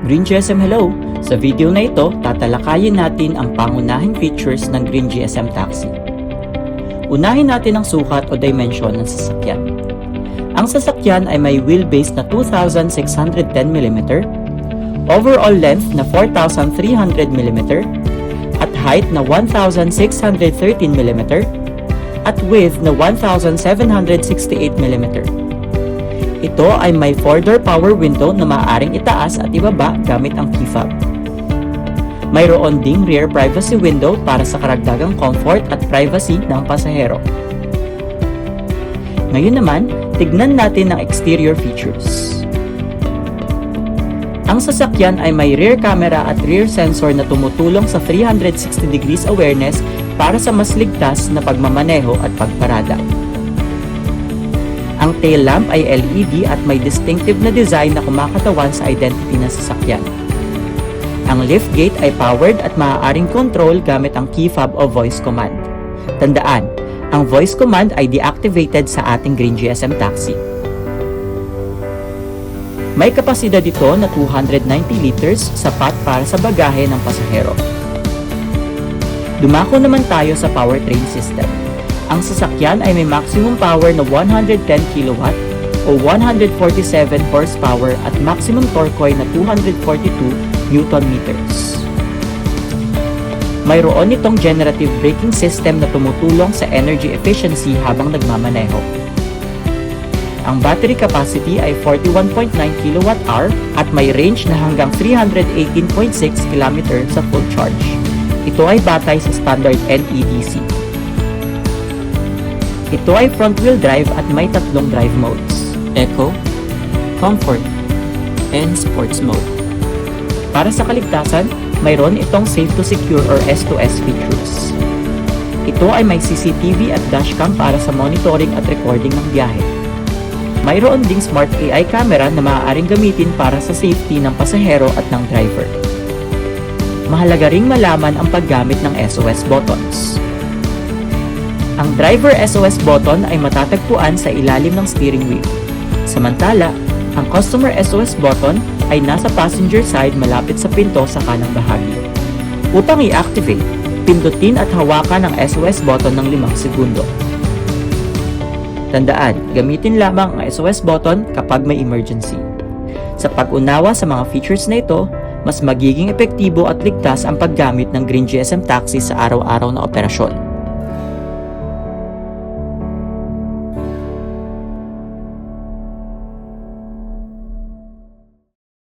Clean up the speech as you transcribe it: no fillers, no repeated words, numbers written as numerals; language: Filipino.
Green GSM Hello! Sa video na ito, tatalakayin natin ang pangunahing features ng Green GSM Taxi. Unahin natin ang sukat o dimension ng sasakyan. Ang sasakyan ay may wheelbase na 2,610mm, overall length na 4,300mm, at height na 1,613mm, at width na 1,768mm. Ito ay may 4-door power window na maaaring itaas at ibaba gamit ang key fob. Mayroon ding rear privacy window para sa karagdagang comfort at privacy ng pasahero. Ngayon naman, tignan natin ang exterior features. Ang sasakyan ay may rear camera at rear sensor na tumutulong sa 360 degrees awareness para sa mas ligtas na pagmamaneho at pagparada. Ang tail lamp ay LED at may distinctive na design na kumakatawan sa identity ng sasakyan. Ang liftgate ay powered at maaaring control gamit ang key fob o voice command. Tandaan, ang voice command ay deactivated sa ating Green GSM Taxi. May kapasidad ito na 290 liters, sapat para sa bagahe ng pasahero. Dumako naman tayo sa powertrain system. Ang sasakyan ay may maximum power na 110 kW o 147 horsepower at maximum torque na 242 Nm. Mayroon itong generative braking system na tumutulong sa energy efficiency habang nagmamaneho. Ang battery capacity ay 41.9 kWh at may range na hanggang 318.6 km sa full charge. Ito ay batay sa standard NEDC. Ito ay front-wheel drive at may tatlong drive modes: Eco, Comfort, and Sports mode. Para sa kaligtasan, mayroon itong Safe to Secure or S2S features. Ito ay may CCTV at dashcam para sa monitoring at recording ng biyahe. Mayroon ding Smart AI camera na maaaring gamitin para sa safety ng pasahero at ng driver. Mahalaga ring malaman ang paggamit ng SOS buttons. Ang driver SOS button ay matatagpuan sa ilalim ng steering wheel. Samantala, ang customer SOS button ay nasa passenger side malapit sa pinto sa kanang bahagi. Upang i-activate, pindutin at hawakan ang SOS button ng 5 segundo. Tandaan, gamitin lamang ang SOS button kapag may emergency. Sa pag-unawa sa mga features na ito, mas magiging epektibo at ligtas ang paggamit ng Green GSM Taxi sa araw-araw na operasyon.